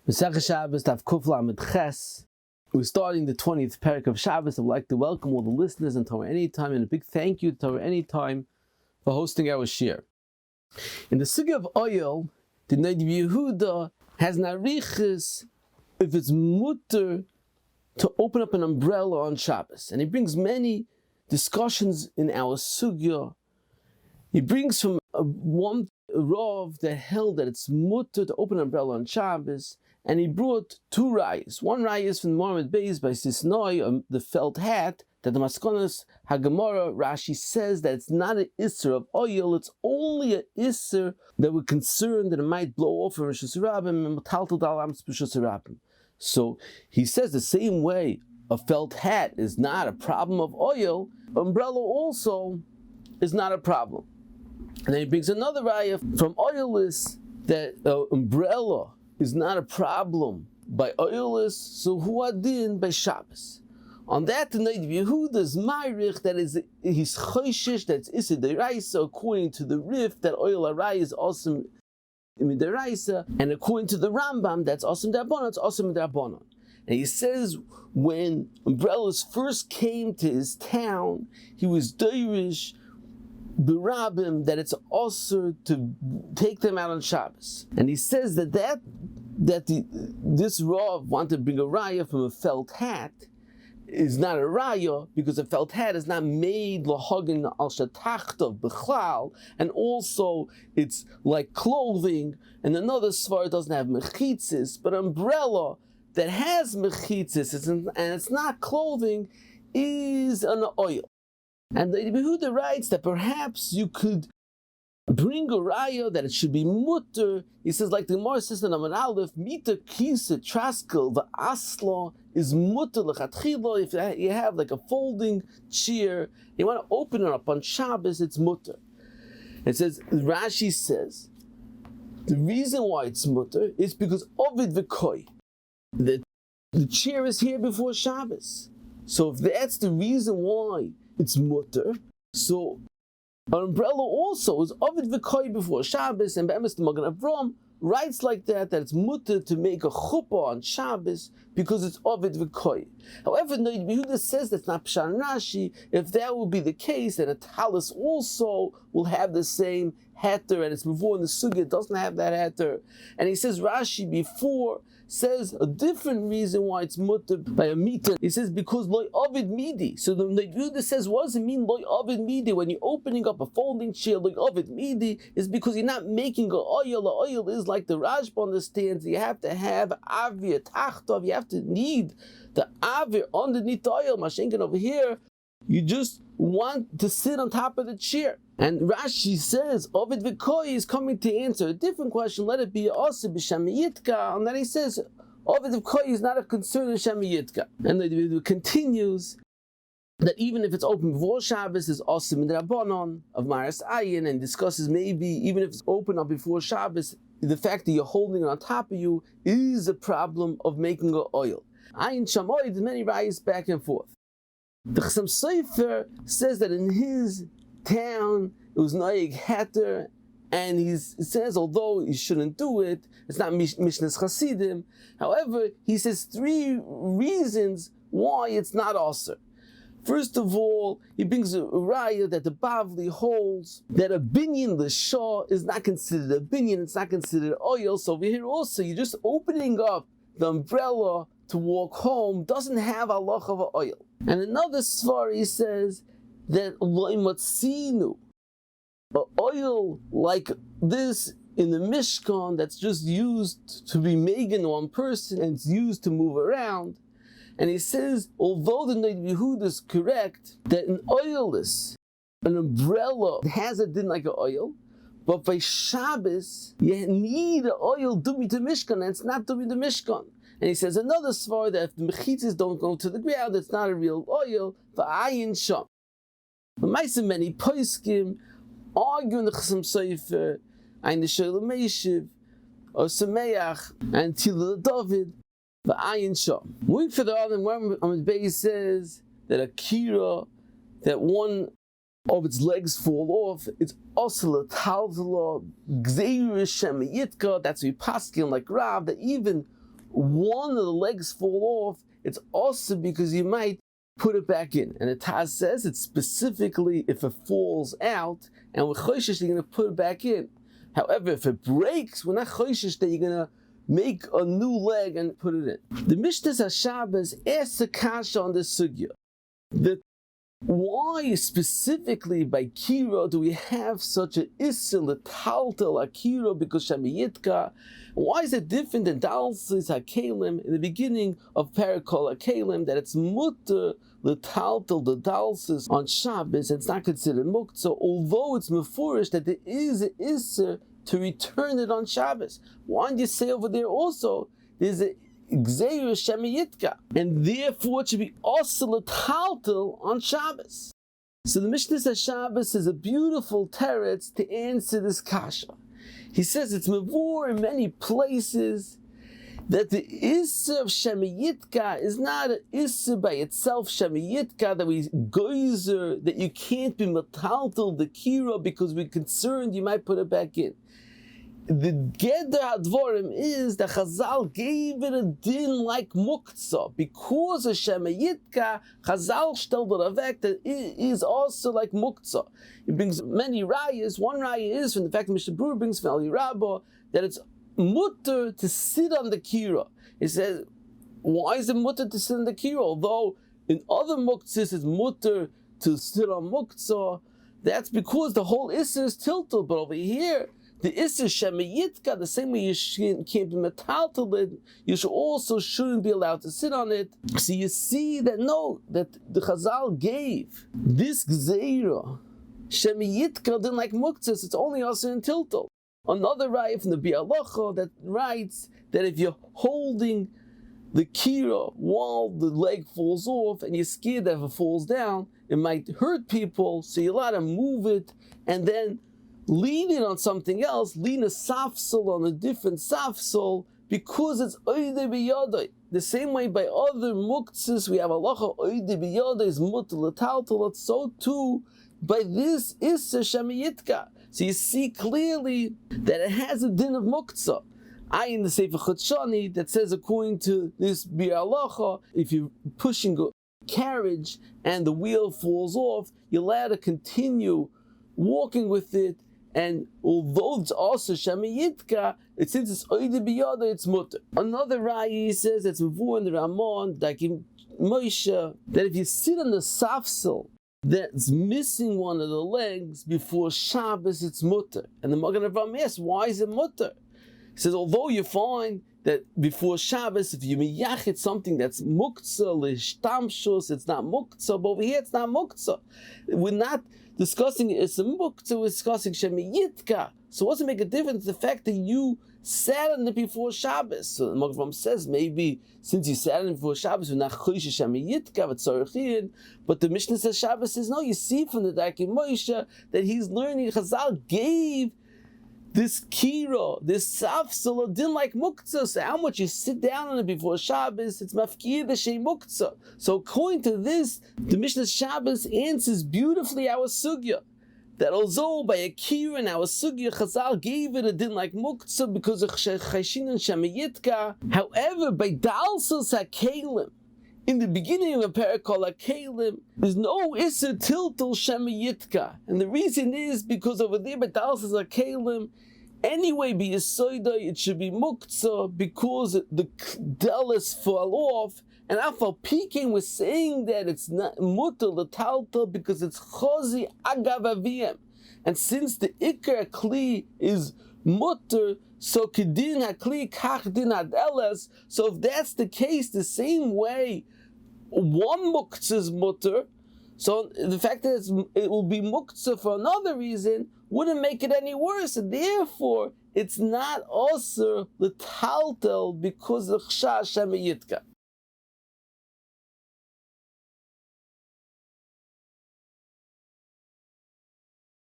Mesech Shabbos, Daf Kuf Lamed Ches. We're starting the 20th parak of Shabbos. I'd like to welcome all the listeners in Torah Anytime, and a big thank you to Torah Anytime for hosting our shir. In the sugya of oil, the Noid Yehuda has nariches if it's mutter to open up an umbrella on Shabbos, and he brings many discussions in our sugya. He brings from one Rav that held that it's mutter to open an umbrella on Shabbos, and he brought two rayas. One raya is from Mohammed Beis by Sisnoi, the felt hat, that the Maskonos Hagemara Rashi says that it's not an issur of oil, it's only an issur that we're concerned that it might blow off in Rosh Hashanah and tiltul dalams b'Rosh Hashanah. So he says the same way a felt hat is not a problem of oil, umbrella also is not a problem. And then he brings another raya from oilless that umbrella is not a problem by oilless, so who adin by Shabbos. On that, the Noid Yehuda's ma'arich that is he's choishish that's issur deraisa according to the Rif that oil aray is awesome midiraisa, and according to the Rambam that's awesome darbanon, it's awesome darbanon. And he says when umbrellas first came to his town, he was deirish Birabim that it's also to take them out on Shabbos. And he says that this Rav wanted to bring a raya from a felt hat is not a raya because a felt hat is not made lahagin al shatachtav b'chlal, and also it's like clothing. And another svar doesn't have mechitzis, but umbrella that has mechitzis and it's not clothing is an oil. And the Yehuda writes that perhaps you could bring a raya that it should be mutter. He says, like the Gemara says in Amar Aleph, mita kisa traskel the asla is mutter lechatchila. If you have like a folding chair, you want to open it up on Shabbos, it's mutter. It says, Rashi says, the reason why it's mutter is because ovid v'koi. The chair is here before Shabbos. So if that's the reason why it's mutter, so an umbrella also is ovid v'koi before Shabbos, and Be'emes the Magen Avram writes like that it's mutter to make a chuppah on Shabbos because it's ovid v'koi. However, Noid Yehuda says that's not Pshat Rashi. If that would be the case, then a talis also will have the same heter, and it's before in the sugya it doesn't have that heter. And he says Rashi before says a different reason why it's mutter by a mita. He says because loy ovid midi. So the Yehuda says, what does it mean loy ovid midi? When you're opening up a folding chair, loy ovid midi is because you're not making a oil. A oil is like the Rashba understands. You have to have avir tachtov. You have to need the avir underneath the oil. Mashenkin over here, you just want to sit on top of the chair. And Rashi says, Ovid V'koi is coming to answer a different question. Let it be also b'shema yitkah. And then he says, Ovid V'koi is not a concern in shema yitkah. And it continues that even if it's open before Shabbos, is also midrabanon of Maras Ayin, and discusses maybe even if it's open up before Shabbos, the fact that you're holding it on top of you is a problem of making an oil. Ayin shamoy, there's many rayas back and forth. The Chassam Sofer says that in his town it was noig heter, and he says although he shouldn't do it, it's not Mishnas Chasidim. However, he says three reasons why it's not asur. First of all, he brings a raya that the Bavli holds that a binyan l'shah is not considered a binyan, it's not considered oil. So over here also, you're just opening up the umbrella to walk home, doesn't have halach of oil. And another svar he says that loimatzinu, an oil like this in the Mishkan that's just used to be magen one person and it's used to move around. And he says, although the Noid Yehuda is correct that an oilless, an umbrella has a din like an oil, but by Shabbos you need an oil dumi to Mishkan, and it's not dumi to Mishkan. And he says another svar that if the mechitzas don't go to the ground, it's not a real oil for ayin sham. But many poskim argue in the Chassam Sofer, Ein Shalom Meishiv, or Sameach, and Tiltul David, for ayin sham. Moving further on, when Beis says that a kira, that one of its legs fall off, it's also a talzala, gzeir shema yitkah. That's we paskin like Rav, that even one of the legs fall off, it's also because you might put it back in. And the Taz says it's specifically if it falls out, and we're choishish, you're going to put it back in. However, if it breaks, we're not choishish that you're going to make a new leg and put it in. The Mishnah Shabbos asks a kasha on this sugya. Why specifically by kiro do we have such an issur tiltul akiro because shema yitkah? Why is it different than dalsis hakelim in the beginning of parakol hakelim that it's mutter l'taltul the dalsis on Shabbos? It's not considered muktzah, although it's mefurish that there is an issur to return it on Shabbos. Why don't you say over there also there's a Gzeir shema yitkah, and therefore it should be also l'taltul on Shabbos. So the Mishnah says Shabbos is a beautiful teretz to answer this kasha. He says it's mavur in many places that the issur of shema yitkah is not an issur by itself, shema yitkah, that we geyser, that you can't be metaltal the kira because we're concerned you might put it back in. The Geder Hadvorim is that Chazal gave it a din like muktzah. Because of Shema Yitkah, Chazal stellt it avek that it is also like muktzah. It brings many rayas. One raya is from the fact that Mishnah Berurah brings from Eli Rabbah that it's mutter to sit on the kira. He says, why is it mutter to sit on the kira? Although in other muktzahs it's mutter to sit on muktzah, that's because the whole issur is tiltul. But over here, the issur shema yitkah, the same way you can't be metaltal, you shouldn't be allowed to sit on it. So you see that that the Chazal gave this gzeira shema yitkah didn't like muktzah, it's only also in tiltul. Another raya from the Bialacha that writes that if you're holding the kira while the leg falls off and you're scared that if it falls down, it might hurt people, so you're allowed to move it and then lean it on something else, lean a safsel on a different safsel, because it's oide biyadai. The same way by other muktzis we have halacha oide biyadai is mutter l'taltal, so too by this issur shema yitkah. So you see clearly that it has a din of muktzah. In the Sefer Chutshani that says according to this bi'alacha, if you're pushing a carriage and the wheel falls off, you're allowed to continue walking with it. And although it's also shema yitkah, since it's oide biyada, it's mutter. Another raya says that's mavur in the Ramon, like in Moshe, that if you sit on the safsel that's missing one of the legs before Shabbos, it's mutter. And the Magen Avraham asks, why is it mutter? He says, although you find that before Shabbos, if you miyachit something that's muktzah, l'shtamshus, it's not muktzah, but over here it's not muktzah. We're not discussing it's a muktzah, we're discussing shema yitkah. So what's it make a difference? The fact that you sat on it before Shabbos. So the Magen Avraham says maybe since you sat on it before Shabbos, we're not choishish shema yitkah, but tzorichin. But the Mishnah says Shabbos says no. You see from the Darkei Moshe that he's learning. Chazal gave this kira, this safsel, didn't like muktzah. So how much you sit down on it before Shabbos, it's mafkir the shei muktzah. So according to this, the Mishnah Shabbos answers beautifully our sugya. That although by a kira and our sugya, Chazal gave it a din like muktzah because of chayshin and shema yitkah. However, by dalsos hakelim, in the beginning of a parakol hakelim, there's no issur tiltul shema yitkah. And the reason is because over there by dalsos hakelim, anyway, be yisoida, it should be muktzah because the dallas fall off. And Afal Peking was saying that it's not mutter l'taltal because it's chozi agav aviyem. And since the ikar kli is mutter, so kedin hakli kach din hadelas. So if that's the case, the same way one muktzah is mutter, so the fact that it will be muktzah for another reason wouldn't make it any worse. And therefore, it's not also l'taltal because of chashash shema yitkah.